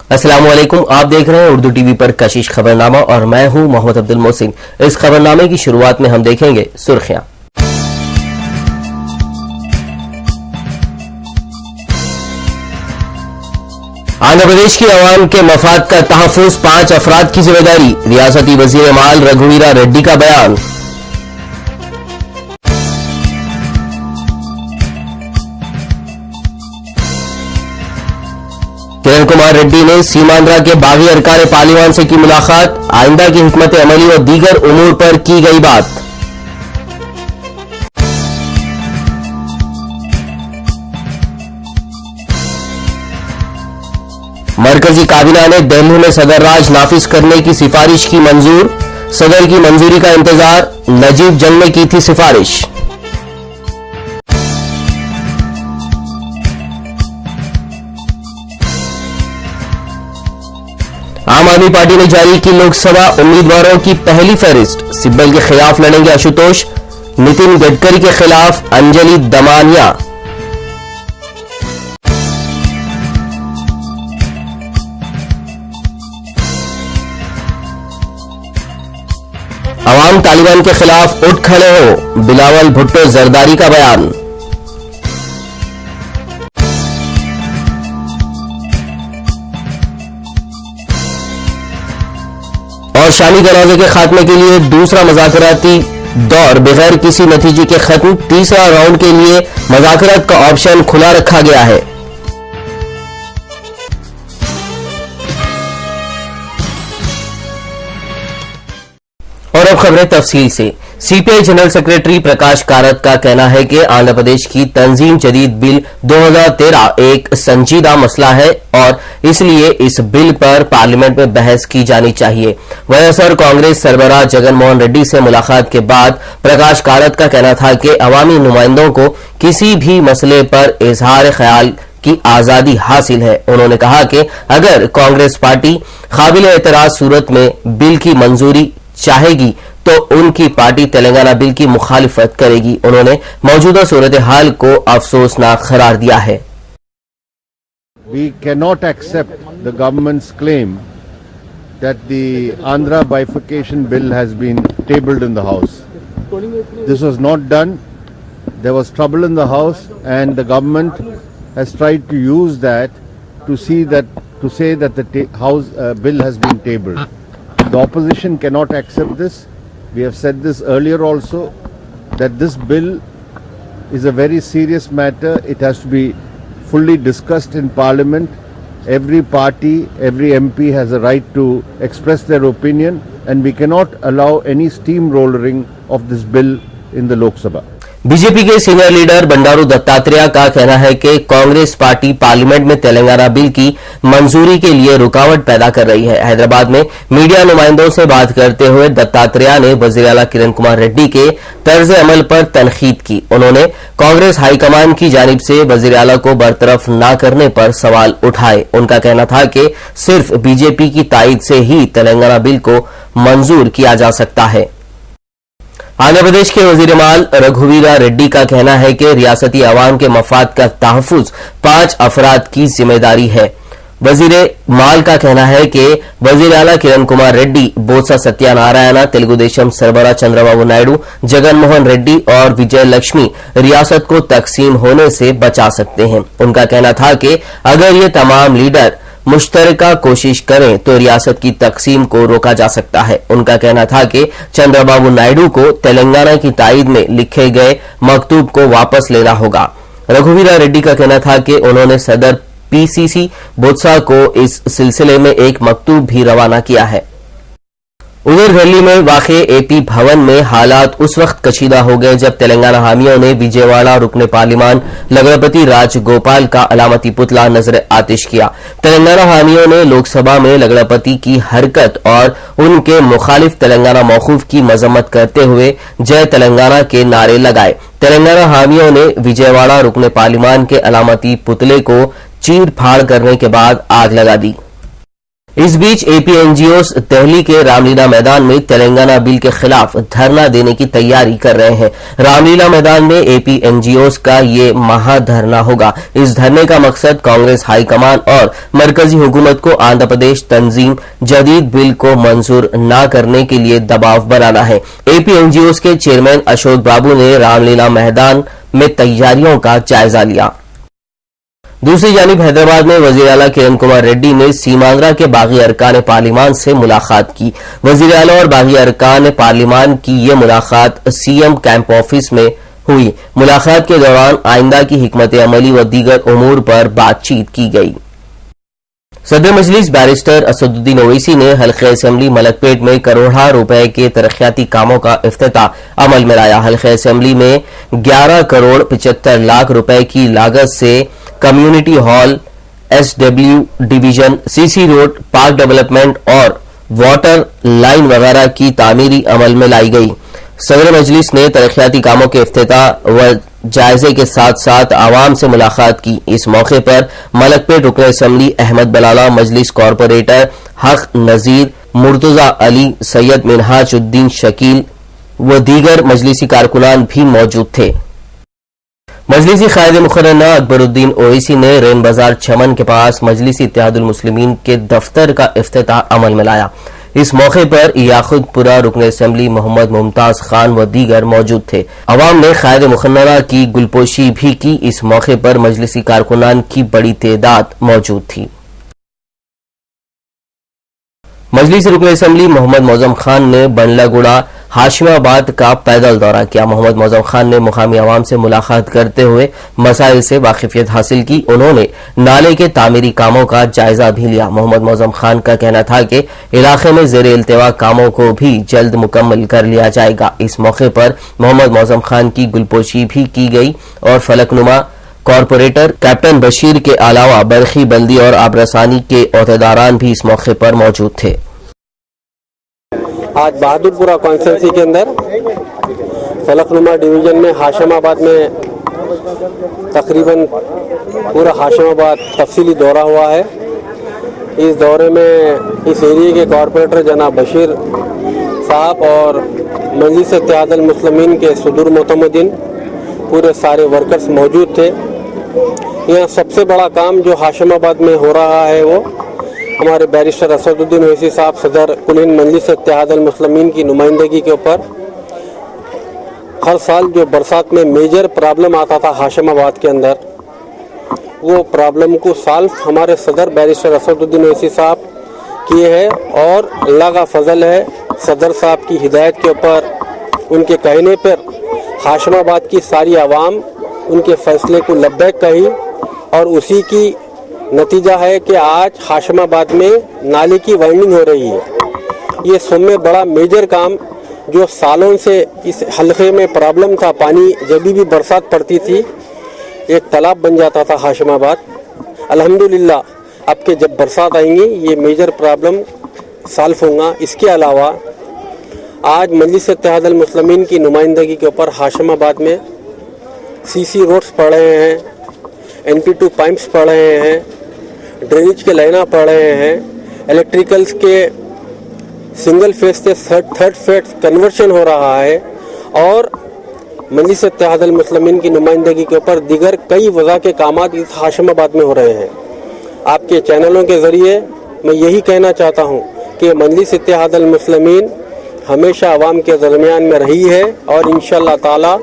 अस्सलाम वालेकुम। आप देख रहे हैं उर्दू टीवी पर कशिश खबरनामा और मैं हूं मोहम्मद अब्दुल मोहसिन। इस खबरनामे की शुरुआत में हम देखेंगे सुर्खियां। आंध्र प्रदेश की अवाम के मफाद का तहफ़्फ़ुज़ 5 अफराद की जिम्मेदारी, रियासती वज़ीर माल रघुवीरा रेड्डी का बयान। किरण कुमार रेड्डी ने सीमांध्रा के बागी अरकान पार्लियामान से की मुलाकात, आइंदा की हिकमत अमली और दीगर उमूर पर की गई बात। मरकजी काबिना ने दिल्ली में सदर राज नाफिज करने की सिफारिश की मंजूर, सदर की मंजूरी का इंतजार, नजीब जंग ने की थी सिफारिश। आम आदमी पार्टी ने जारी की लोकसभा उम्मीदवारों की पहली फहरिस्त, सिब्बल के खिलाफ लड़ेंगे आशुतोष, नितिन गडकरी के खिलाफ अंजलि दमानिया। अवाम तालिबान के खिलाफ उठ खड़े हो, बिलावल भुट्टो जरदारी का बयान। और शामी तनाज़े के खात्मे के लिए दूसरा मुज़ाकराती दौर बगैर किसी नतीजे के खत्म, तीसरा राउंड के लिए मुज़ाकरात का ऑप्शन खुला रखा गया है। और अब खबरें तफसील से। सीपीआई जनरल सेक्रेटरी प्रकाश कारत का कहना है कि आंध्र प्रदेश की तंजीम जदीद बिल 2013 एक संजीदा मसला है और इसलिए इस बिल पर पार्लियामेंट में बहस की जानी चाहिए। वयसर कांग्रेस सरबराह जगन मोहन रेड्डी से मुलाकात के बाद प्रकाश कारत का कहना था कि अवामी नुमाइंदों को किसी भी मसले पर इजहार ख्याल की आजादी हासिल है। उन्होंने कहा कि अगर कांग्रेस पार्टी काबिल एतराज सूरत में बिल की मंजूरी चाहेगी तो उनकी पार्टी तेलंगाना बिल की मुखालिफत करेगी। उन्होंने मौजूदा सूरत हाल को अफसोसनाक करार दिया है। We cannot accept the government's claim that the Andhra bifurcation bill has been tabled in the House. This was not done. There was trouble in the House, and the government has tried to use that to say that the House bill has been tabled. The opposition cannot accept this. We have said this earlier also, that this bill is a very serious matter. It has to be fully discussed in Parliament. Every party, every MP has a right to express their opinion, and we cannot allow any steamrollering of this bill in the Lok Sabha. BJP के senior leader Bandaru Dattatreya का कहना है कि Congress party parliament में Telangana bill की मंजूरी के लिए रुकावट पैदा कर रही है। हैदराबाद में मीडिया नुमाइंदों से बात करते हुए दत्तात्रेय ने वज़ीर आला किरण कुमार रेड्डी के तर्ज अमल पर तनकीद की। उन्होंने कांग्रेस हाईकमान की जानिब से वज़ीर आला को बरतरफ न करने पर सवाल उठाए। उनका कहना था कि सिर्फ बीजेपी की ताईद से ही तेलंगाना बिल को मंजूर किया जा सकता है। आंध्र प्रदेश के वज़ीर माल रघुवीरा रेड्डी का कहना है कि रियासती अवाम के मफाद का तहफ़्फ़ुज़ 5 अफराद की जिम्मेदारी है। वज़ीर माल का कहना है कि वज़ीर आला किरण कुमार रेड्डी, बोत्सा सत्यानारायण, तेलुगु देशम सरबराह चंद्रबाबू नायडू, जगन मोहन रेड्डी और विजय लक्ष्मी रियासत को तकसीम होने से बचा सकते हैं। उनका कहना था कि अगर ये तमाम लीडर मुश्तरका कोशिश करें तो रियासत की तकसीम को रोका जा सकता है। उनका कहना था कि चंद्रबाबू नायडू को तेलंगाना की ताईद में लिखे गए मकतूब को वापस लेना होगा। रघुवीरा रेड्डी का कहना था कि उन्होंने सदर पीसीसी बोत्सा को इस सिलसिले में एक मकतूब भी रवाना किया है। उधर दिल्ली में वाक़े एपी भवन में हालात उस वक्त कशीदा हो गए जब तेलंगाना हामियों ने विजयवाड़ा रुकने पार्लियामान लग्नपति राजगोपाल का अलामती पुतला नजर आतिश किया। तेलंगाना हामियों ने लोकसभा में लग्नपति की हरकत और उनके मुखालिफ तेलंगाना मौकूफ की मजम्मत करते हुए जय तेलंगाना के नारे लगाए। तेलंगाना हामियों ने विजयवाड़ा रुकने पार्लियामान के अलामती पुतले को चीर फाड़ करने के बाद आग लगा दी। इस बीच एपीएनजीओस दिल्ली के रामलीला मैदान में तेलंगाना बिल के खिलाफ धरना देने की तैयारी कर रहे हैं। रामलीला मैदान में एपीएनजीओस का ये महाधरना होगा। इस धरने का मकसद कांग्रेस हाईकमान और मरकजी हुकूमत को आंध्र प्रदेश तंजीम जदीद बिल को मंजूर न करने के लिए दबाव बनाना है। एपीएनजीओस के चेयरमैन अशोक बाबू ने रामलीला मैदान में तैयारियों का जायजा लिया। दूसरी जानिब हैदराबाद में वजीर आला किरण कुमार रेड्डी ने सीमांध्रा के बागी अरकान पार्लिमान से मुलाकात की। वजीर आला और बागी अरकान पार्लिमान की ये मुलाकात सीएम कैंप ऑफिस में हुई। मुलाकात के दौरान आइंदा की हिकमत अमली व दीगर उमूर पर बातचीत की गई। सदर मजलिस बैरिस्टर असदुद्दीन ओवैसी ने हल्के असेंबली मलकपेट में करोड़ों रुपए के तरक्याती कामों का इफ्तिताह अमल में लाया। हल्के असेंबली में 11 करोड़ 75 लाख रुपए की लागत से community hall, SW division, CC road, park development और वाटर लाइन वगैरह की तामीरी अमल में लाई गई। सदर मजलिस ने तरक्याती कामों के इफ्तिताह व जायजे के साथ साथ आवाम से मुलाकात की। इस मौके पर मलकपेट रुकन असेंबली अहमद बलाला, मजलिस कॉरपोरेटर हक नजीर, मुर्तजा अली, सैयद मिनहाजुद्दीन शकील व दीगर मजलिसी कारकुनान भी मौजूद थे। मजलिसी कायदे मुकर्रर अकबरुद्दीन ओवैसी ने रेन बाजार चमन के पास मजलिसी इत्तेहादुल मुस्लिमीन के दफ्तर का इफ्तिताह अमल में लाया। इस मौके पर याखुदपुरा रुकन असेंबली मोहम्मद मुमताज खान व दीगर मौजूद थे। अवाम ने कायदे मुकर्रर की गुलपोशी भी की। इस मौके पर मजलिसी कारकुनान की बड़ी तादाद मौजूद थी। मजलिस रुकन असेंबली मोहम्मद मौजम खान ने बंडलागुड़ा हाशिमाबाद का पैदल दौरा किया। मोहम्मद मौजम खान ने मुकामी अवाम से मुलाकात करते हुए मसाइल से वाकिफियत हासिल की। उन्होंने नाले के तामीरी कामों का जायजा भी लिया। मोहम्मद मौजम खान का कहना था कि इलाके में ज़ेर इल्तिवा कामों को भी जल्द मुकम्मल कर लिया जाएगा। इस मौके पर मोहम्मद मौजम खान की गुलपोशी भी की गई और फलकनुमा कॉरपोरेटर कैप्टन बशीर के अलावा बरखी बल्दी और आबरसानी के अहदेदारान भी इस मौके पर मौजूद थे। आज बहादुरपुरा कॉन्स्टिट्यूंसी के अंदर फलकनुमा डिवीजन में हाशिमाबाद में तकरीबन पूरा हाशिमाबाद तफसीली दौरा हुआ है। इस दौरे में इस एरिया के कॉरपोरेटर जनाब बशीर साहब और मजलिस इत्तेहादुल मुस्लिमीन के सदर मोतमदीन पूरे सारे वर्कर्स मौजूद थे। यहाँ सबसे बड़ा काम जो हाशिमाबाद में हो रहा है वो हमारे बैरिस्टर असदुद्दीन ओवैसी साहब सदर कुल हिंद मजलिस इत्तेहादुल मुस्लिमीन की नुमाइंदगी के ऊपर हर साल जो बरसात में मेजर प्रॉब्लम आता था हाशिमाबाद के अंदर, वो प्रॉब्लम को सॉल्व हमारे सदर बैरिस्टर असदुद्दीन ओवैसी साहब किए हैं। और अल्लाह का फजल है, सदर साहब की हिदायत के ऊपर उनके कहने पर हाशिमाबाद की सारी आवाम उनके फैसले को लब्बैक कही और उसी की नतीजा है कि आज हाशिमाबाद में नाले की वाइंडिंग हो रही है। ये सब में बड़ा मेजर काम जो सालों से इस हल्के में प्रॉब्लम था, पानी जब भी बरसात पड़ती थी एक तालाब बन जाता था हाशिमाबाद। अल्हम्दुलिल्लाह अब के जब बरसात आएंगी ये मेजर प्रॉब्लम सॉल्व होगा। इसके अलावा आज मजलिस इत्तेहादुल मुस्लिमीन की नुमाइंदगी के ऊपर हाशिमाबाद में सीसी रोड्स पड़ रहे हैं, NP2 पाइप्स पड़ रहे हैं, ड्रेनेज के लाइना पड़ रहे हैं, इलेक्ट्रिकल्स के सिंगल फेज से थर्ड फेज कन्वर्शन हो रहा है और मजलिस इत्तेहादुल मुस्लिमीन की नुमाइंदगी के ऊपर दीगर कई वजह के कामात इस हाशिमाबाद में हो रहे हैं। आपके चैनलों के ज़रिए मैं यही कहना चाहता हूँ कि मजलिस इत्तेहादुल मुस्लिमीन हमेशा अवाम के दरमियान में रही है और इंशाअल्लाह ताला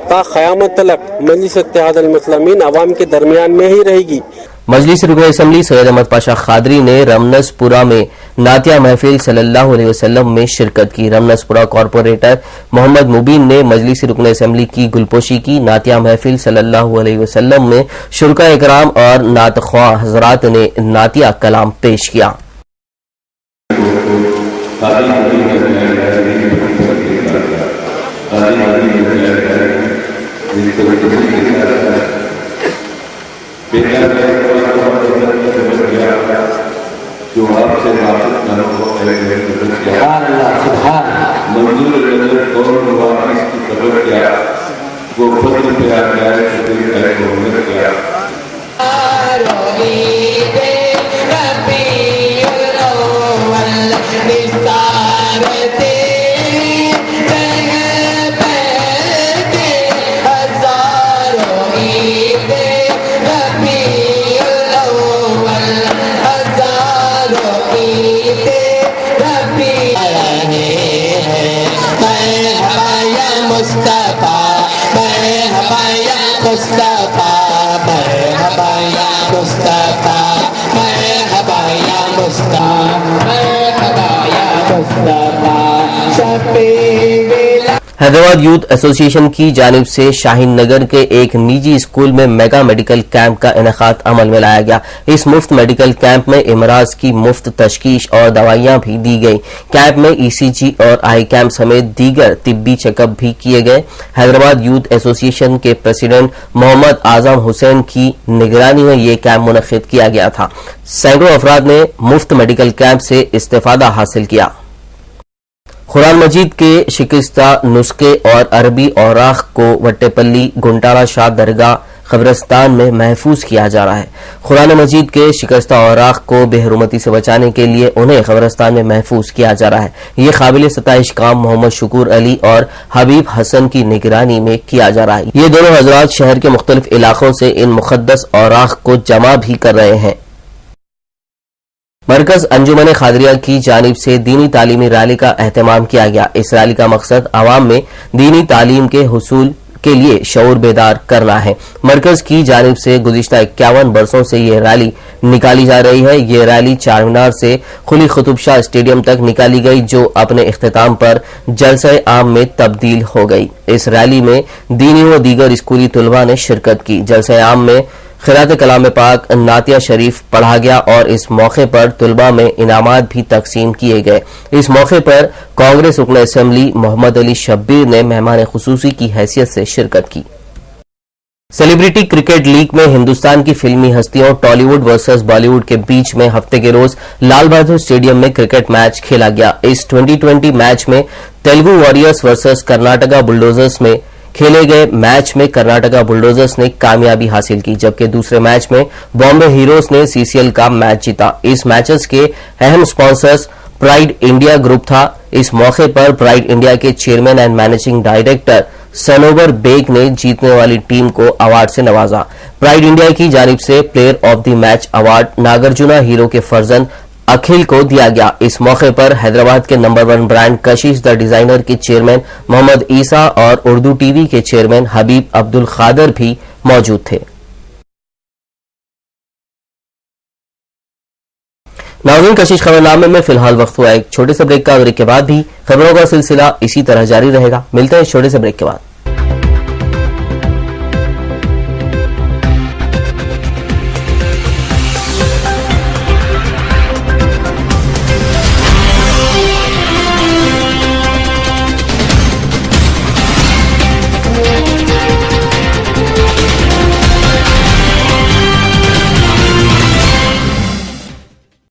ता क़यामत तलक मजलिस इत्तेहादुल मुस्लिमीन अवाम के दरमियान में ही रहेगी। मजलिस रुकन असेंबली सैयद अहमद पाशा खादरी ने रमनसपुरा में नातिया महफिल सल्लल्लाहु अलैहि वसल्लम में शिरकत की। रमनसपुरा कॉरपोरेटर मोहम्मद मुबीन ने मजलिस रुकन असेंबली की गुलपोशी की। नातिया महफिल सल्लल्लाहु अलैहि वसल्लम में शुरका इकराम और नातख्वा हजरात ने नातिया कलाम पेश किया। जो आपसे वापस की खबर किया वो फजल पे आ गया है। हैदराबाद यूथ एसोसिएशन की जानिब से शाहीन नगर के एक निजी स्कूल में मेगा मेडिकल कैंप का इनेकाद अमल में लाया गया। इस मुफ्त मेडिकल कैंप में इमराज की मुफ्त तशखीस और दवाइयां भी दी गई। कैंप में ईसीजी और आई कैंप समेत दीगर तिब्बी चेकअप भी किए गए। हैदराबाद यूथ एसोसिएशन के प्रेसिडेंट मोहम्मद आजम हुसैन की निगरानी में यह कैंप मुनक्किद किया गया था। सैकड़ों अफराद ने मुफ्त मेडिकल कैंप से इस्तेफादा हासिल किया। कुरान मजीद के शिकस्ता नुस्खे और अरबी औराख को वट्टेपल्ली गुंटाला शाह दरगाह कब्रिस्तान में महफूज किया जा रहा है। कुरान मजीद के शिकस्ता औराख को बेहरुमती से बचाने के लिए उन्हें कब्रिस्तान में महफूज किया जा रहा है। ये काबिल सताइश काम मोहम्मद शुकूर अली और हबीब हसन की निगरानी में किया जा रहा है। ये दोनों हजरात शहर के मुख्तलिफ इलाकों से इन मुकद्दस औराख को जमा भी कर रहे हैं। मरकज अंजुमन खादरिया की जानिब से दीनी तालीमी रैली का एहतमाम किया गया। इस रैली का मकसद आवाम में दीनी तालीम के हुसूल के लिए शऊर बेदार करना है। मरकज की जानिब से गुज़िश्ता 51 बरसों से ये रैली निकाली जा रही है। ये रैली चारमीनार से कुली कुतुब शाह स्टेडियम तक निकाली गई, जो अपने इख्तिताम पर जलसे आम में तब्दील हो गई। इस रैली में दीनी व दीगर स्कूली तुलबा ने शिरकत की। जलसे आम में खिरात कलाम पाक नातिया शरीफ पढ़ा गया और इस मौके पर तुलबा में इनामात भी तकसीम किए गए। इस मौके पर कांग्रेस रुकन असेंबली मोहम्मद अली शब्बीर ने मेहमान खुसूसी की हैसियत से शिरकत की। सेलिब्रिटी क्रिकेट लीग में हिंदुस्तान की फिल्मी हस्तियों टॉलीवुड वर्सेस बॉलीवुड के बीच में हफ्ते के रोज लाल बहादुर स्टेडियम में क्रिकेट मैच खेला गया। इस 2020 मैच में Telugu warriors versus Karnataka bulldozers में खेले गए मैच में कर्नाटका बुलडोजर्स ने कामयाबी हासिल की, जबकि दूसरे मैच में बॉम्बे हीरोज ने सीसीएल का मैच जीता। इस मैचेस के अहम स्पॉन्सर्स प्राइड इंडिया ग्रुप था। इस मौके पर प्राइड इंडिया के chairman and managing director Sanovar Baig ने जीतने वाली टीम को अवार्ड से नवाजा। प्राइड इंडिया की जानिब से player of the match award Nagarjuna hero के फर्जंद अखिल को दिया गया। इस मौके पर हैदराबाद के number 1 brand Kashish the designer के चेयरमैन मोहम्मद ईसा और उर्दू टीवी के चेयरमैन हबीब अब्दुल खादर भी मौजूद थे। नाज़रीन, कशिश खबरनामे में फिलहाल वक्त हुआ एक छोटे से ब्रेक का। ब्रेक के बाद भी खबरों का सिलसिला इसी तरह जारी रहेगा। मिलते हैं छोटे से ब्रेक के बाद।